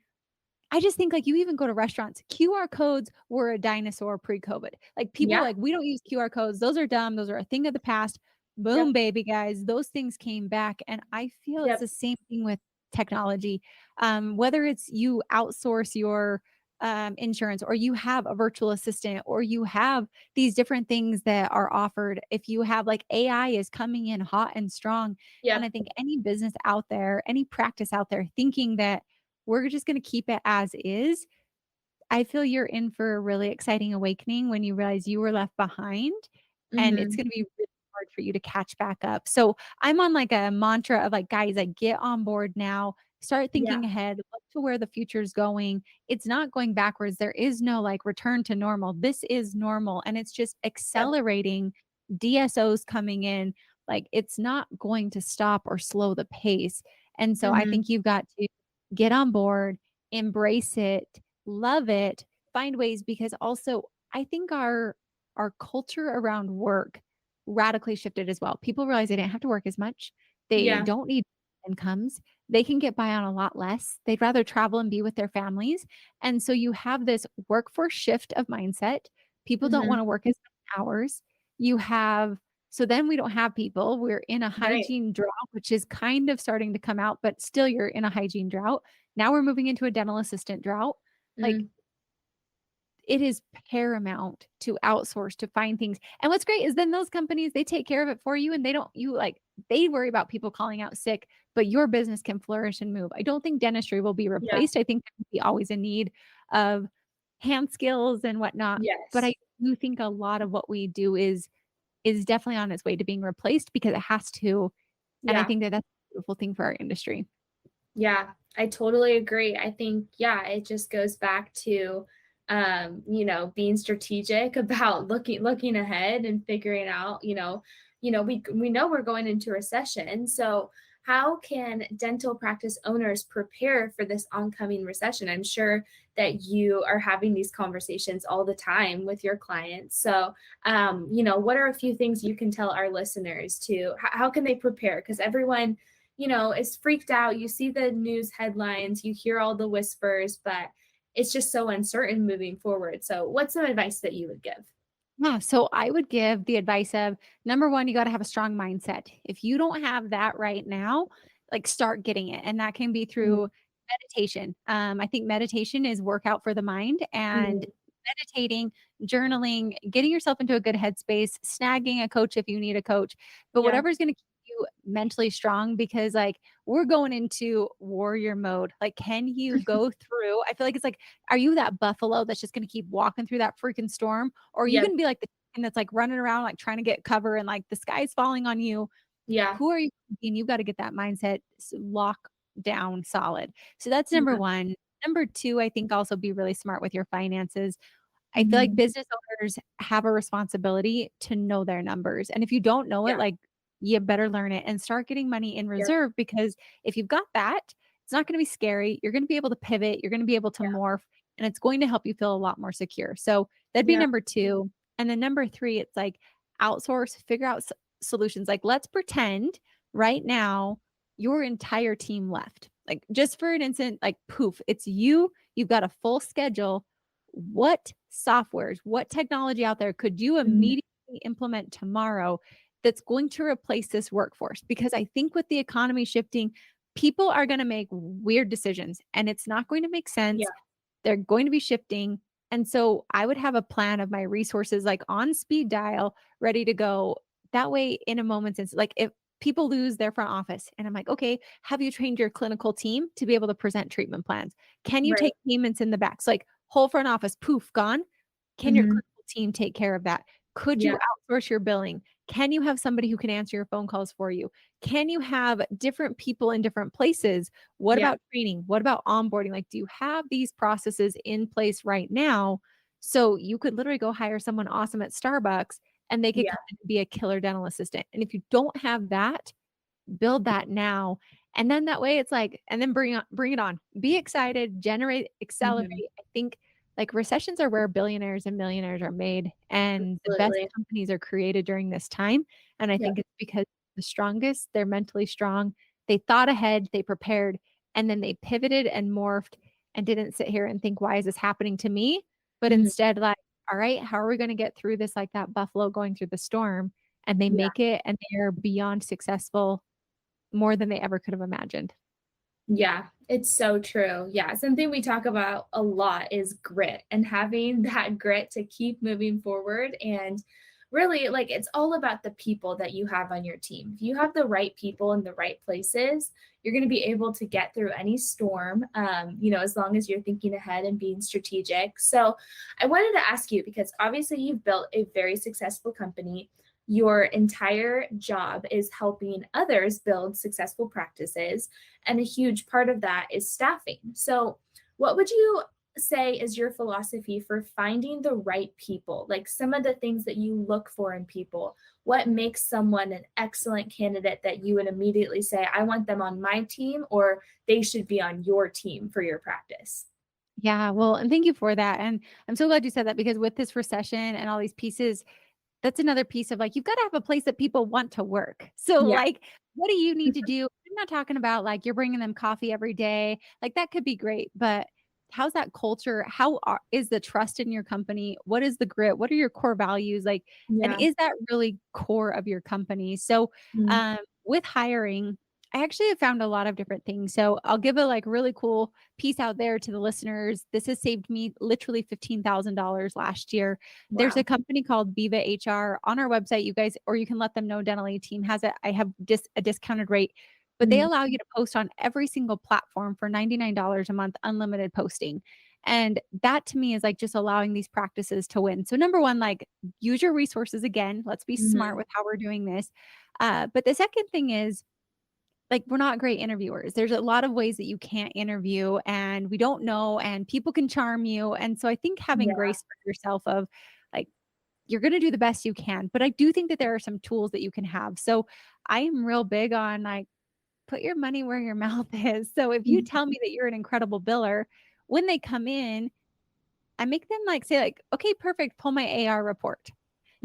I just think, like, you even go to restaurants, QR codes were a dinosaur pre-COVID. Like, people were yeah, like, "We don't use QR codes. Those are dumb. Those are a thing of the past." Boom, yep, baby, guys. Those things came back, and I feel it's yep, the same thing with technology. Whether it's you outsource your, insurance, or you have a virtual assistant, or you have these different things that are offered. If you have, like, AI is coming in hot and strong, and I yep, think any business out there, any practice out there thinking that we're just gonna keep it as is, I feel you're in for a really exciting awakening when you realize you were left behind, and it's mhm, gonna be really hard for you to catch back up. So, I'm on, like, a mantra of, like, "Guys, like, get on board now, start yeah, thinking ahead, look to where the future's going. It's not going backwards. There is no, like, return to normal. This is normal, and it's just yep, accelerating. DSOs coming in, like, it's not going to stop or slow the pace." And so I mhm, think you've got to get on board, embrace it, love it, find ways, because also I think our culture around work radically shifted as well. People realize they didn't have to work as much. They yeah, don't need incomes. They can get by on a lot less. They'd rather travel and be with their families. And so you have this workforce shift of mindset. People don't mhm, want to work as many hours. You have so then we don't have people. We're in a right, hygiene drought, which is kind of starting to come out, but still you're in a hygiene drought. Now we're moving into a dental assistant drought. Like, mm, it is paramount to outsource, to find things. And what's great is then those companies, they take care of it for you, and they don't you like they worry about people calling out sick, but your business can flourish and move. I don't think dentistry will be yeah, replaced. I think there will be always a need of hand skills and whatnot. But I yes, do think a lot of what we do is definitely on its way to being replaced because it has to. And I yeah. think that that's a beautiful thing for our industry. Yeah, I totally agree. I think, yeah, it just goes back to, being strategic about looking ahead and figuring out, we know we're going into recession. So how can dental practice owners prepare for this oncoming recession? I'm sure that you are having these conversations all the time with your clients. So, what are a few things you can tell our listeners to, how can they prepare? Because everyone is freaked out. You see the news headlines, you hear all the whispers, but it's just so uncertain moving forward. So, what's some advice that you would give? Yeah, so I would give the advice of number one, you got to have a strong mindset. If you don't have that right now, like, start getting it. And that can be Mhm, through meditation. I think meditation is workout for the mind, and mhm, meditating, journaling, getting yourself into a good headspace, snagging a coach if you need a coach, but yeah, whatever's going to keep you mentally strong, because, like, we're going into warrior mode. Like, can you go through? I feel like it's like, are you that buffalo that's just going to keep walking through that freaking storm? Or are you yep, gonna be like the chicken that's, like, running around, like, trying to get cover, and, like, the sky's falling on you? yeah, Who are you being? You gotta get that mindset locked down solid. So that's number yeah, 1. Number 2, I think also be really smart with your finances. I feel like mhm, business owners have a responsibility to know their numbers, and if you don't know it, yeah, like, you better learn it and start getting money in yep, reserve, because if you've got that, it's not gonna be scary. You're gonna be able to pivot, you're gonna be able to yeah, morph, and it's going to help you feel a lot more secure. So that'd be yeah, number 2. And then number three, it's like outsource, figure out solutions. Like, let's pretend right now your entire team left. Like, just for an instant, like, poof, it's you. You've got a full schedule. What softwares, what technology out there could you Mhm. immediately implement tomorrow that's going to replace this workforce? Because I think with the economy shifting, people are going to make weird decisions and it's not going to make Yeah. sense. They're going to be shifting. And so I would have a plan of my resources like on speed dial, ready to go. That way, in a moment's instant, like if people lose their front office, and I'm like, okay, have you trained your clinical team to be able to present treatment plans? Can you Right. take payments in the back? So, like, whole front office, poof, gone. Can your Mhm. clinical team take care of that? Could you Yeah. outsource your billing? Can you have somebody who can answer your phone calls for you? Can you have different people in different places? What Yeah. about training? What about onboarding? Like, do you have these processes in place right now? So you could literally go hire someone awesome at Starbucks and they could Yeah. come in and be a killer dental assistant. And if you don't have that, build that now. And then that way it's like, and then bring it on. Be excited, generate, accelerate. Mhm. I think like recessions are where billionaires and millionaires are made and the best Absolutely. companies are created during this time. And I Yeah. think it's because the strongest, they're mentally strong. They thought ahead, they prepared, and then they pivoted and morphed and didn't sit here and think, why is this happening to me? But Mhm. instead, like, all right, how are we going to get through this like that buffalo going through the storm? And they Yeah. make it and they're beyond successful more than they ever could have imagined. Yeah, it's so true. Yeah, something we talk about a lot is grit and having that grit to keep moving forward. And really, like, it's all about the people that you have on your team. If you have the right people in the right places, you're going to be able to get through any storm, as long as you're thinking ahead and being strategic. So, I wanted to ask you because obviously you've built a very successful company. Your entire job is helping others build successful practices, and a huge part of that is staffing. So, what would you say is your philosophy for finding the right people? Like some of the things that you look for in people. What makes someone an excellent candidate that you would immediately say, I want them on my team, or they should be on your team for your practice? Yeah, well, and thank you for that. And I'm so glad you said that because with this recession and all these pieces, that's another piece of like, you've got to have a place that people want to work. So, Yeah. like, what do you need to do? I'm not talking about like you're bringing them coffee every day. Like, that could be great, but how's that culture? Is the trust in your company? What is the grit? What are your core values? Like, and Yeah. is that really core of your company? So, Mm. with hiring, I actually have found a lot of different things. So, I'll give a like really cool piece out there to the listeners. This has saved me literally $15,000 last year. There's a Wow. company called Viva HR on our website, you guys, or you can let them know Dental A Team has it. I have a discounted rate, but they Mm. allow you to post on every single platform for $99 a month, unlimited posting. And that to me is like just allowing these practices to win. So number one, like use your resources again. Let's be smart Mhm. with how we're doing this. But the second thing is like we're not great interviewers. There's a lot of ways that you can't interview and we don't know and people can charm you. And so I think having Yeah. grace for yourself of like you're going to do the best you can, but I do think that there are some tools that you can have. So I am real big on like put your money where your mouth is. So if you Mhm. tell me that you're an incredible biller, when they come in, I make them like say like, okay, perfect, pull my AR report.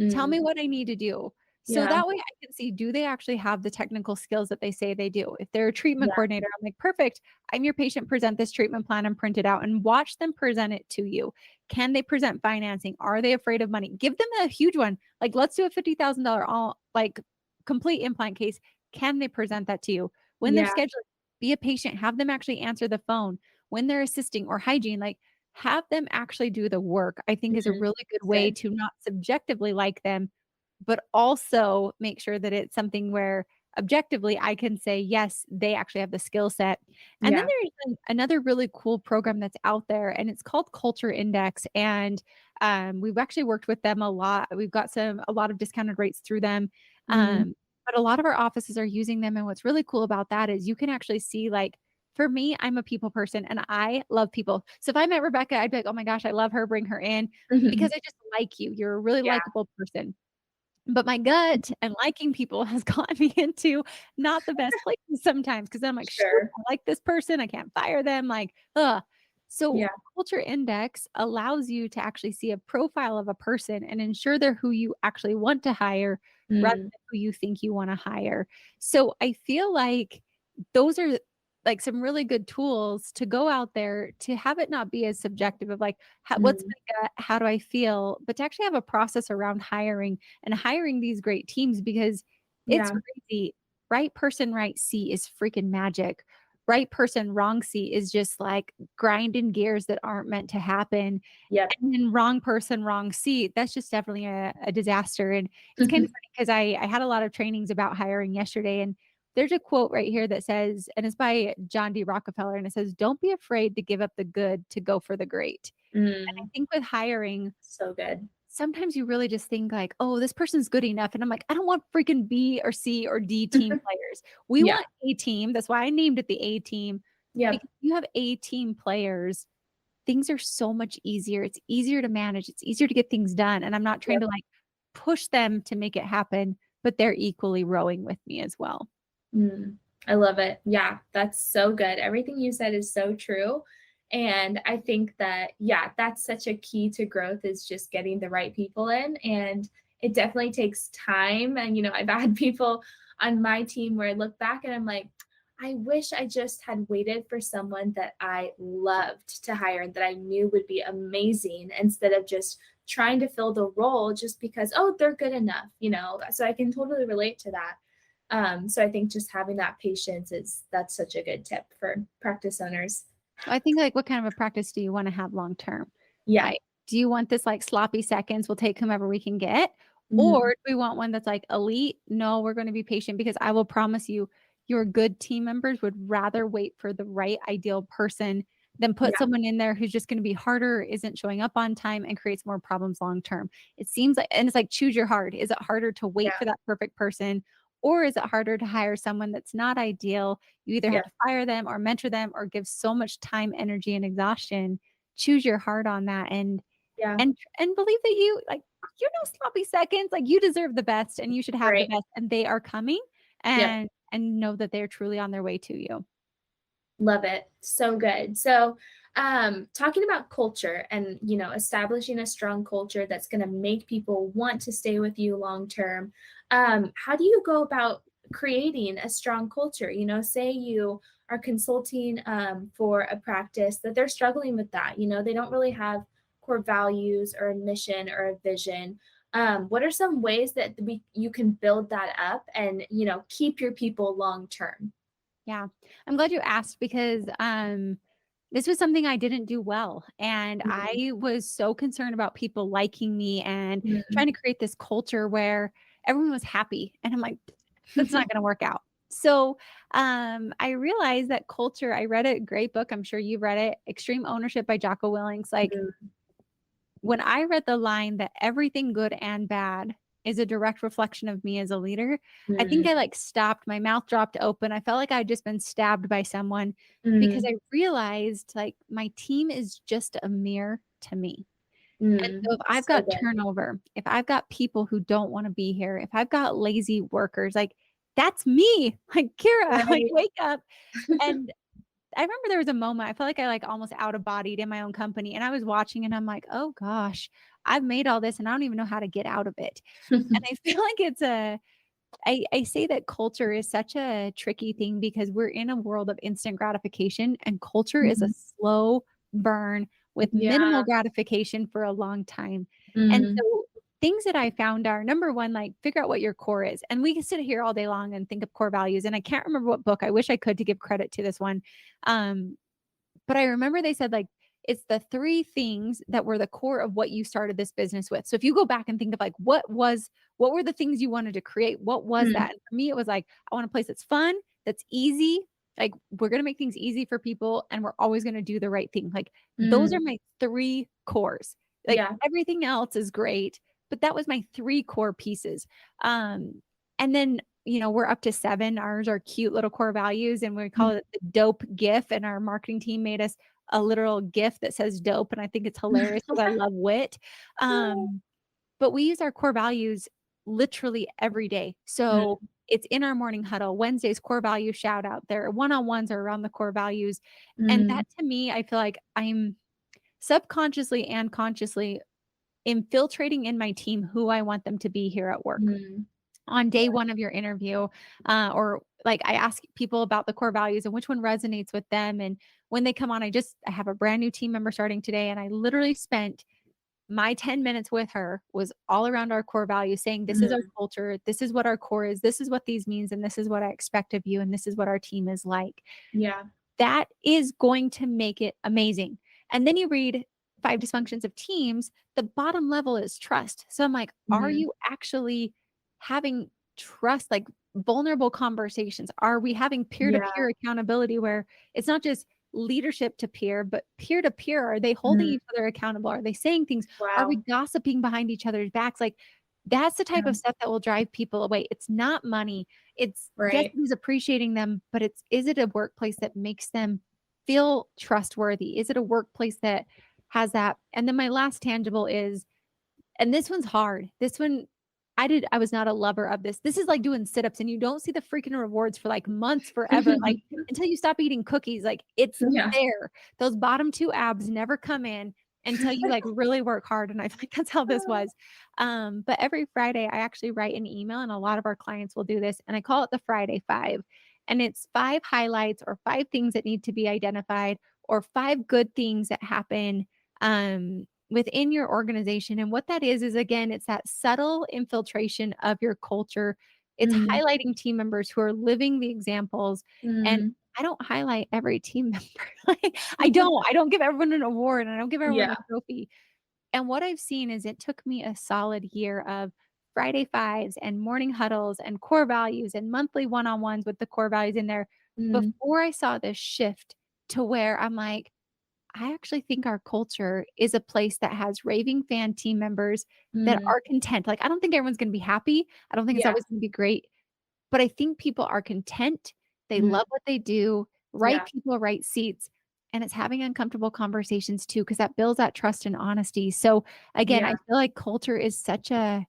Tell Mm. me what I need to do. So Yeah. that way I can see, do they actually have the technical skills that they say they do? If they're a treatment Yeah. coordinator, I'm like, perfect. I'm your patient, present this treatment plan and print it out and watch them present it to you. Can they present financing? Are they afraid of money? Give them a huge one. Like, let's do a $50,000 all like complete implant case. Can they present that to you? When they're Yeah. scheduling, be a patient, have them actually answer the phone. When they're assisting or hygiene, like have them actually do the work, I think is a Mhm. really good That's way good. to not subjectively like them, but also make sure that it's something where objectively I can say, yes, they actually have the skill set. And then Yeah. there's another really cool program that's out there, and it's called Culture Index. And we've actually worked with them a lot. We've got a lot of discounted rates through them. Mhm. But a lot of our offices are using them. And what's really cool about that is you can actually see like, for me, I'm a people person and I love people. So if I met Rebecca, I'd be like, oh my gosh, I love her, bring her in because Mhm. I just like you. You're a really Yeah. likable person. But my gut and liking people has gotten me into not the best places sometimes because I'm like, shoot, Sure. I like this person. I can't fire them. Like, ugh. So Yeah. culture index allows you to actually see a profile of a person and ensure they're who you actually want to hire rather Mm, than who you think you want to hire. So I feel like those are like some really good tools to go out there to have it not be as subjective of like what's mm, my gut, how do I feel, but to actually have a process around hiring and hiring these great teams because it's yeah. crazy. Right person, right seat is freaking magic. Right person, wrong seat is just like grinding gears that aren't meant to happen. Yep. And then wrong person, wrong seat, that's just definitely a disaster. And it's kind of funny because I had a lot of trainings about hiring yesterday. And there's a quote right here that says, and it's by John D. Rockefeller, and it says, "Don't be afraid to give up the good to go for the great." And I Mm, think with hiring, so good. sometimes you really just think like, "Oh, this person's good enough." And I'm like, "I don't want freaking B or C or D team players. We Yeah. want A team." That's why I named it the A team, Yep. because you have A team players, things are so much easier. It's easier to manage. It's easier to get things done. And I'm not trying Yep. to like push them to make it happen, but they're equally rowing with me as well. Mm, I love it. Yeah, that's so good. Everything you said is so true. And I think that, yeah, that's such a key to growth is just getting the right people in. And it definitely takes time. And, I've had people on my team where I look back and I'm like, I wish I just had waited for someone that I loved to hire and that I knew would be amazing instead of just trying to fill the role just because, oh, they're good enough. So I can totally relate to that. So I think just having that patience that's such a good tip for practice owners. I think like what kind of a practice do you want to have long term? Yeah. Like, do you want this like sloppy seconds? We'll take whomever we can get. Or Mhm. do we want one that's like elite? No, we're going to be patient because I will promise you, your good team members would rather wait for the right ideal person than put Yeah. someone in there who's just going to be harder, isn't showing up on time, and creates more problems long term. It seems like, and it's like, choose your heart. Is it harder to wait Yeah. for that perfect person? Or is it harder to hire someone that's not ideal? You either have Yeah. to fire them or mentor them or give so much time, energy, and exhaustion. Choose your heart on that Yeah. and believe that you like sloppy seconds. Like you deserve the best and you should have the Right. best and they are coming Yep. and know that they're truly on their way to you. Love it. So good. So, talking about culture and, establishing a strong culture that's going to make people want to stay with you long term. How do you go about creating a strong culture? Say you are consulting for a practice that they're struggling with that. They don't really have core values or a mission or a vision. What are some ways that you can build that up and, keep your people long term? Yeah. I'm glad you asked because this was something I didn't do well. And Mm, I was so concerned about people liking me and mm. trying to create this culture where everyone was happy. And I'm like, that's not going to work out. So I realized that culture, I read a great book. I'm sure you've read it, Extreme Ownership by Jocko Willings. Like Mm, when I read the line that everything good and bad is a direct reflection of me as a leader, I think mm, I like stopped, my mouth dropped open. I felt like I'd just been stabbed by someone because mm, I realized like my team is just a mirror to me. And so if I've so got good. turnover, if I've got people who don't want to be here, if I've got lazy workers, like that's me. Like Kiera, like Right. wake up. And I remember there was a moment I felt like I like almost out of bodied in my own company and I was watching and I'm like, "Oh gosh, I've made all this and I don't even know how to get out of it." And I feel like I say that culture is such a tricky thing because we're in a world of instant gratification and culture is a Mhm. slow burn with minimal Yeah. gratification for a long time. And Mm, so things that I found are number one, like figure out what your core is. And we can sit here all day long and think of core values. And I can't remember what book. I wish I could to give credit to this one. Um, but I remember they said like it's the three things that were the core of what you started this business with. So if you go back and think of like what were the things you wanted to create? What was mm, that? And for me, it was like I want a place that's fun, that's easy. Like we're gonna make things easy for people and we're always gonna do the right thing. Like those are mm. my three cores. Like Yeah. everything else is great, but that was my three core pieces. And then we're up to seven. Ours are cute little core values, and we call Mm. it the dope GIF. And our marketing team made us a literal GIF that says dope. And I think it's hilarious because I love wit. Um, but we use our core values literally every day. So Mm, it's in our morning huddle. Wednesday's core value shout out. Their one-on-ones are around the core values. And mm, that to me, I feel like I'm subconsciously and consciously infiltrating in my team who I want them to be here at work. mm, On yeah, day one of your interview, or like I ask people about the core values and which one resonates with them. And when they come on, I have a brand new team member starting today. And I literally spent my 10 minutes with her was all around our core values, saying, this is our mhm, culture. This is what our core is. This is what these means. And this is what I expect of you. And this is what our team is like. yeah, That is going to make it amazing. And then you read Five Dysfunctions of Teams, the bottom level is trust. So I'm like, are mhm, you actually having trust, like vulnerable conversations? Are we having peer to yeah, peer accountability where it's not just leadership to peer, but peer to peer? Are they holding mhm, each other accountable? Are they saying things? Are we wow, gossiping behind each other's backs? Like, that's the type yeah, of stuff that will drive people away. It's not money. It's yes, right, he's appreciating them, but is it a workplace that makes them feel trustworthy? Is it a workplace that has that? And then my last tangible is, and this one's hard. This one, I was not a lover of this. This is like doing sit-ups and you don't see the freaking rewards for like months, forever, like until you stop eating cookies. Like it's yeah, there. Those bottom two abs never come in until you like really work hard. And I think that's how this was. But every Friday I actually write an email and a lot of our clients will do this. And I call it the Friday Five. And it's five highlights or five things that need to be identified or five good things that happen within your organization. And what that is again, it's that subtle infiltration of your culture. It's mm, highlighting team members who are living the examples. And mm, I don't highlight every team member. Like, I don't give everyone an award and I don't give everyone yeah, a trophy. And what I've seen is it took me a solid year of Friday fives and morning huddles and core values and monthly one-on-ones with the core values in there mm, before I saw this shift to where I'm like, I actually think our culture is a place that has raving fan team members that mm, are content. Like, I don't think everyone's gonna be happy. I don't think it's yeah, always gonna be great, but I think people are content. They mm, love what they do, right yeah, people, right seats, and it's having uncomfortable conversations too, because that builds that trust and honesty. So, again, I yeah, feel like culture is such a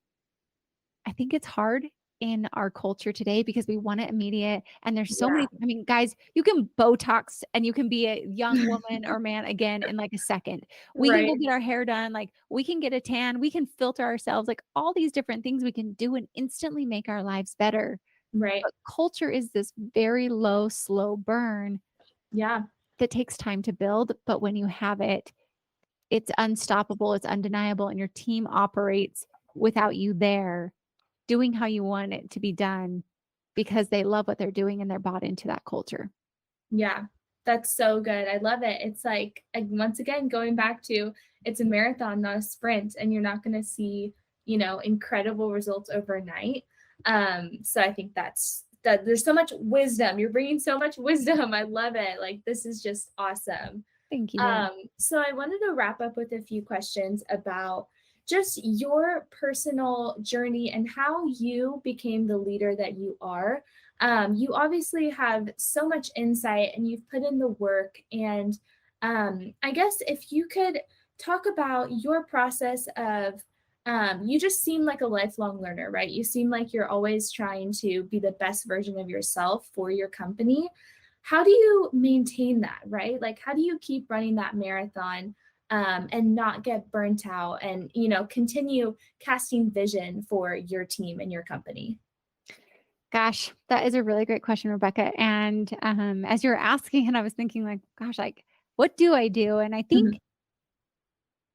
I think it's hard in our culture today because we want it immediate. And there's so yeah, many, I mean, guys, you can Botox and you can be a young woman or man again in like a second. We can go right, get our hair done. Like we can get a tan. We can filter ourselves, like all these different things we can do and instantly make our lives better. right, But culture is this very low, slow burn yeah, that takes time to build. But when you have it, it's unstoppable, it's undeniable, and your team operates without you there doing how you want it to be done because they love what they're doing and they're bought into that culture. yeah. That's so good. I love it. It's like, once again, going back to it's a marathon, not a sprint, and you're not going to see, incredible results overnight. So I think that there's so much wisdom. You're bringing so much wisdom. I love it. Like this is just awesome. Thank you. So I wanted to wrap up with a few questions about just your personal journey and how you became the leader that you are. You obviously have so much insight and you've put in the work. And I guess if you could talk about your process of, you just seem like a lifelong learner, right? You seem like you're always trying to be the best version of yourself for your company. How do you maintain that, right? Like, how do you keep running that marathon and not get burnt out and, continue casting vision for your team and your company? Gosh, that is a really great question, Rebecca. And as you're asking, and I was thinking, like, gosh, like, what do I do? And Mhm.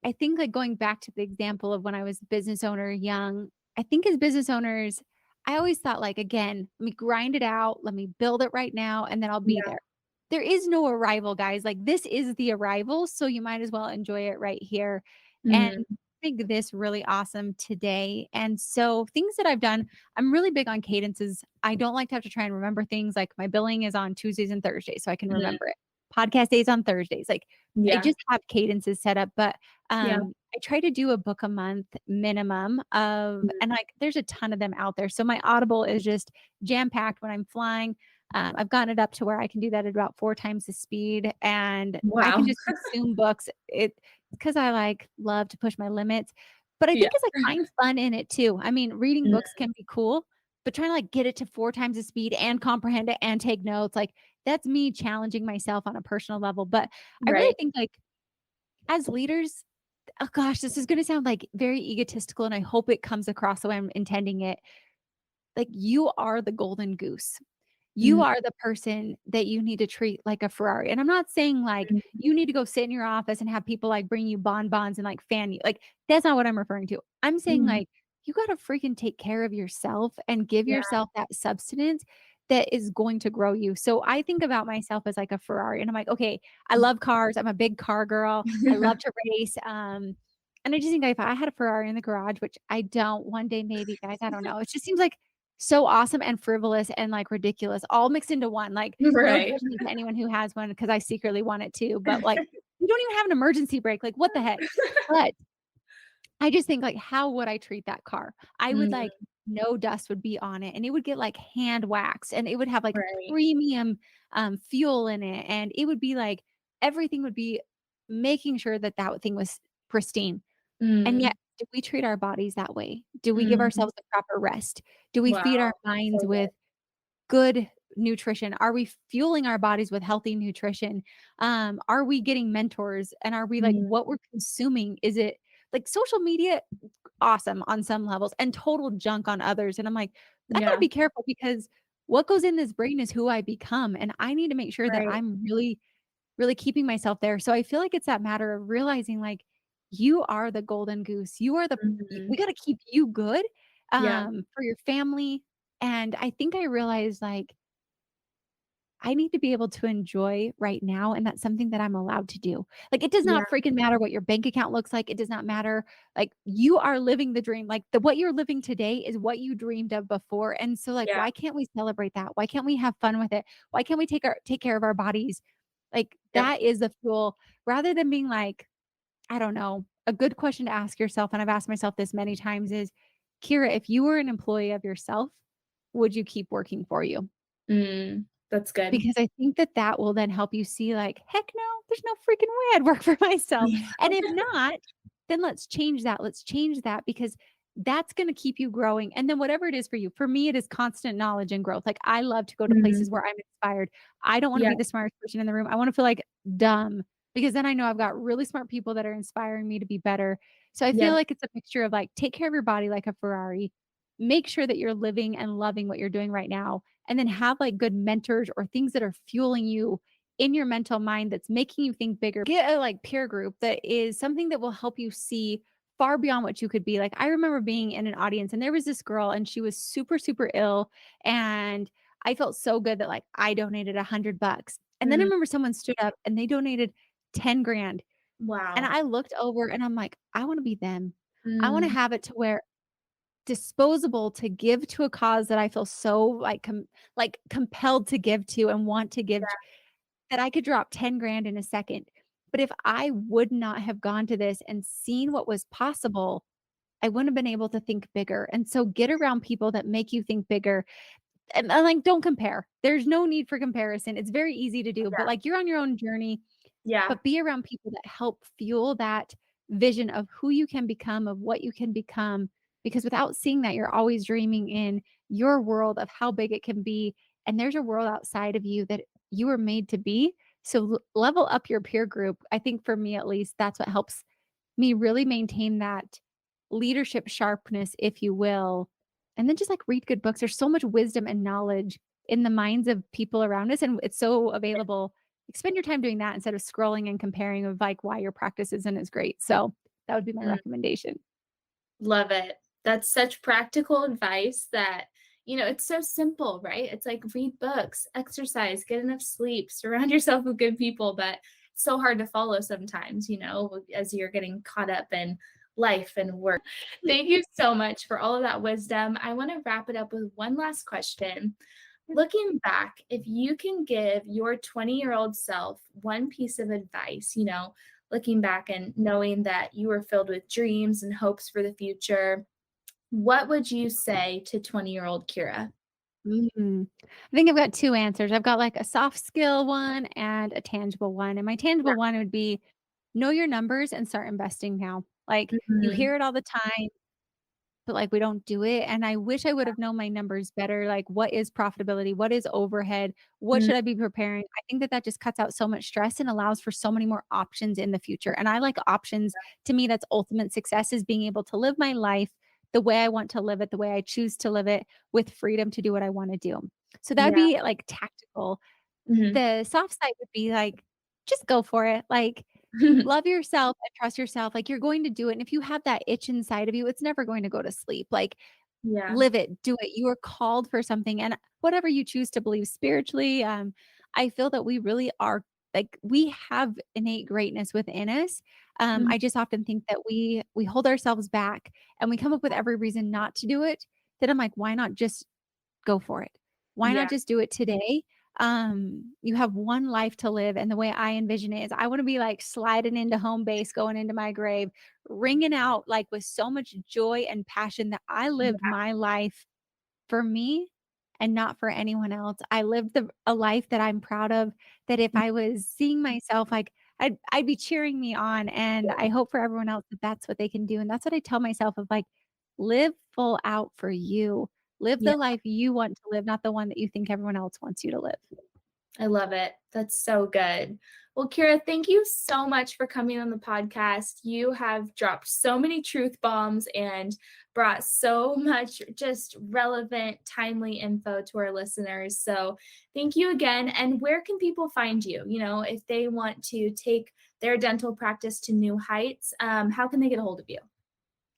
I think like going back to the example of when I was a business owner young, I think as business owners, I always thought like, again, let me grind it out, let me build it right now, and then I'll be Yeah. there. There is no arrival, guys. Like this is the arrival. So you might as well enjoy it right here. And Mm, make this really awesome today. And so things that I've done, I'm really big on cadences. I don't like to have to try and remember things like my billing is on Tuesdays and Thursdays, so I can mm, remember it. Podcast days on Thursdays. Like I yeah. just have cadences set up, but Yeah. I try to do a book a month minimum of, Mm. and like there's a ton of them out there. So my Audible is just jam packed when I'm flying. I've gotten it up to where I can do that at about 4 times the speed, and I can Wow. just consume books. It because I like love to push my limits. But I Yeah. think it's, like, find fun in it too. I mean, reading Mm, books can be cool, but trying to, like, get it to 4 times the speed and comprehend it and take notes, like, that's me challenging myself on a personal level, but I really right. think, like, as leaders oh gosh, this is gonna sound, like, very egotistical, and I hope it comes across the way I'm intending it. Like, you are the golden goose. You Mm, are the person that you need to treat like a Ferrari, and I'm not saying, like, mm, you need to go sit in your office and have people, like, bring you bonbons and, like, fan you, like, that's not what I'm referring to. I'm saying, mm. like, you gotta freaking take care of yourself and give Yeah. yourself that substance that is going to grow you. So I think about myself as, like, a Ferrari, and I'm like, "Okay, I love cars, I'm a big car girl, I love to race," and I just think if I had a Ferrari in the garage, which I don't, one day maybe, guys, I don't know. It just seems like so awesome and frivolous and, like, ridiculous, all mixed into one, like, no Right. judgment to anyone who has one because I secretly want it too, but, like, you don't even have an emergency brake, like, what the heck? But I just think, like, how would I treat that car? I would, Mm, like no dust would be on it, and it would get, like, hand waxed, and it would have, like, right. premium, fuel in it, and it would be, like everything would be making sure that that thing was pristine. And yet, Mm, do we treat our bodies that way? Do we give mm. ourselves the proper rest? Do we feed our Wow. minds So with good nutrition? Are we fueling our bodies with healthy nutrition? Are we getting mentors? And are we good. like Mm, what we're consuming? Is it like social media? Awesome on some levels and total junk on others. And I'm like, I gotta yeah. be careful because what goes in this brain is who I become. And I need to make sure that Right. I'm really keeping myself there. So I feel like it's that matter of realizing like you are the golden goose. You are the Mhm. we got to keep you good Yeah. for your family. And I think I realized like I need to be able to enjoy right now, and that's something that I'm allowed to do. Like, it does Yeah. not freaking matter what your bank account looks like. It does not matter. Like, you are living the dream. Like, the what you're living today is what you dreamed of before. And so, like, Yeah. why can't we celebrate that? Why can't we have fun with it? Why can't we take care of our bodies? Like, Yep. that is the fuel rather than being like, I don't know. A good question to ask yourself, and I've asked myself this many times is, Kira, if you were an employee of yourself, would you keep working for you? Mm, that's good. Because I think that that will then help you see like, "Heck no, there's no freaking way I'd work for myself." Yeah. And if not, then let's change that. Let's change that because that's gonna keep you growing. And then whatever it is for you, for me, it is constant knowledge and growth. Like, I love to go to Mhm. places where I'm inspired. I don't wanna Yeah. be the smartest person in the room. I wanna feel like dumb because then I know I've got really smart people that are inspiring me to be better. So I feel Yep. like it's a mixture of, like, take care of your body like a Ferrari, make sure that you're living and loving what you're doing right now, and then have like good mentors or things that are fueling you in your mental mind that's making you think bigger. Get a like peer group that is something that will help you see far beyond what you could be. Like I remember being in an audience and there was this girl and she was super super ill and I felt so good that like I donated $100. And then I Mm, remember someone stood up and they donated 10 grand. And wow. I looked over and I'm like, I want to be them. I want to Mm, have it to where disposable to give to a cause that I feel so like compelled to give to and want to give yeah. that I could drop 10 grand in a second. But if I would not have gone to this and seen what was possible, I wouldn't have been able to think bigger. And so get around people that make you think bigger and, like, don't compare. There's no need for comparison. It's very easy to do, but, Yeah. like, you're on your own journey, Yeah. but be around people that help fuel that vision of who you can become, of what you can become, because without seeing that, you're always dreaming in your world of how big it can be, and there's a world outside of you that you were made to be. So level up your peer group. I think for me at least, that's what helps me really maintain that leadership sharpness, if you will. And then just like read good books. There's so much wisdom and knowledge in the minds of people around us, and it's so available. Like, spend your time doing that instead of scrolling and comparing of like why your practice isn't as great. So that would be my Mm, recommendation. love it. That's such practical advice that, it's so simple, right? It's like read books, exercise, get enough sleep, surround yourself with good people, but it's so hard to follow sometimes, as you're getting caught up in life and work. Thank you so much for all of that wisdom. I want to wrap it up with one last question. Looking back, if you can give your 20-year-old self one piece of advice, looking back and knowing that you were filled with dreams and hopes for the future, what would you say to 20-year-old Kiera? I think I've got two answers. I've got like a soft skill one and a tangible one. And my Yeah. tangible one would be know your numbers and start investing now. Like you Mhm. hear it all the time, but like we don't do it. And I wish I would have known my numbers better. Like what is profitability? What is overhead? What Mm, should I be preparing? I think that that just cuts out so much stress and allows for so many more options in the future. And I like options. To me, that's ultimate success is being able to live my life the way I want to live it, the way I choose to live it with freedom to do what I want to do. So that would yeah. be like tactical. Mhm. The soft side would be like, just go for it. Like, love yourself and trust yourself. Like, you're going to do it. And if you have that itch inside of you, it's never going to go to sleep. Like, Yeah. live it, do it. You are called for something. And whatever you choose to believe spiritually, I feel that we really are like we have innate greatness within us. Mhm. I just often think that we hold ourselves back and we come up with every reason not to do it. That I'm like, why not just go for it? Why not Yeah. just do it today? You have one life to live, and the way I envision it is I wanna be, like, sliding into home base, going into my grave, ringing out, like, with so much joy and passion that I lived Yeah. my life for me and not for anyone else. I lived a life that I'm proud of, that if I was seeing myself, like, I'd be cheering me on, and I hope for everyone else that that's what they can do, and that's what I tell myself of, like, live full out for you. Live Yeah. the life you want to live, not the one that you think everyone else wants you to live. I love it. That's so good. Well, Kiera, thank you so much for coming on the podcast. You have dropped so many truth bombs and brought so much just relevant, timely info to our listeners. So, thank you again. And where can people find you? If they want to take their dental practice to new heights, how can they get a hold of you?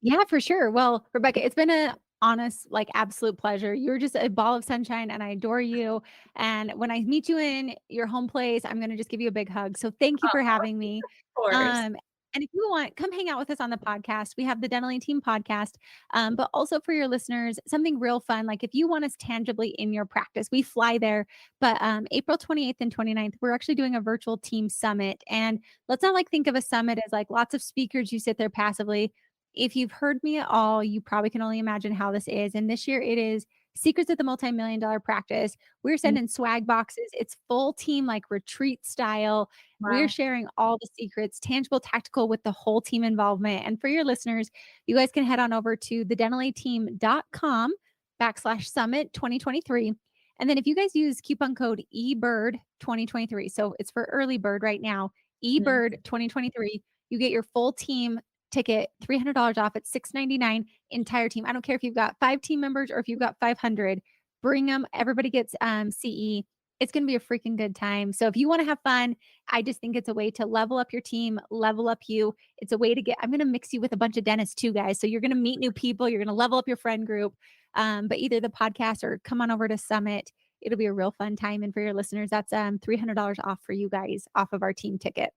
Yeah, for sure. Well, Rebecca, it's been a honest, like absolute pleasure. You're just a ball of sunshine and I adore you. And when I meet you in your home place, I'm going to just give you a big hug. So thank you for Oh, having me. of course. Um, and if you want, come hang out with us on the podcast. We have the Dentally Team podcast. But also for your listeners, something real fun. Like if you want us tangibly in your practice, we fly there. But April 28th and 29th, we're actually doing a virtual team summit. And let's not like think of a summit as like lots of speakers, you sit there passively. If you've heard me at all, you probably can only imagine how this is. And this year it is Secrets of the Multi-Million Dollar Practice. We're Mm, sending swag boxes. It's full team, like retreat style. We're wow. sharing all the secrets, tangible, tactical, with the whole team involvement. And for your listeners, you guys can head on over to thedentalateam.com/summit 2023. And then if you guys use coupon code eBird 2023, so it's for early bird right now, Mhm. eBird 2023, you get your full team ticket, $300 off at $699, entire team. I don't care if you've got 5 team members or if you've got 500, bring them. Everybody gets CE. It's going to be a freaking good time. So if you want to have fun, I just think it's a way to level up your team, level up you. It's a way to I'm going to mix you with a bunch of dentists too, guys. So you're going to meet new people. You're going to level up your friend group. But either the podcast or come on over to Summit. It'll be a real fun time. And for your listeners, that's $300 off for you guys off of our team ticket.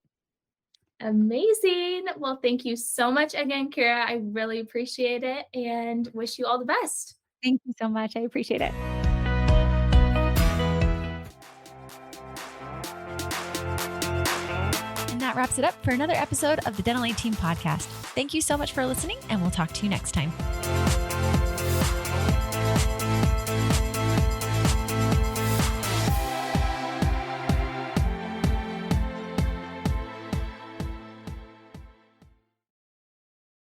Amazing. Well, thank you so much again, Kiera. I really appreciate it and wish you all the best. Thank you so much. I appreciate it. And that wraps it up for another episode of the Dental Team podcast. Thank you so much for listening, and we'll talk to you next time.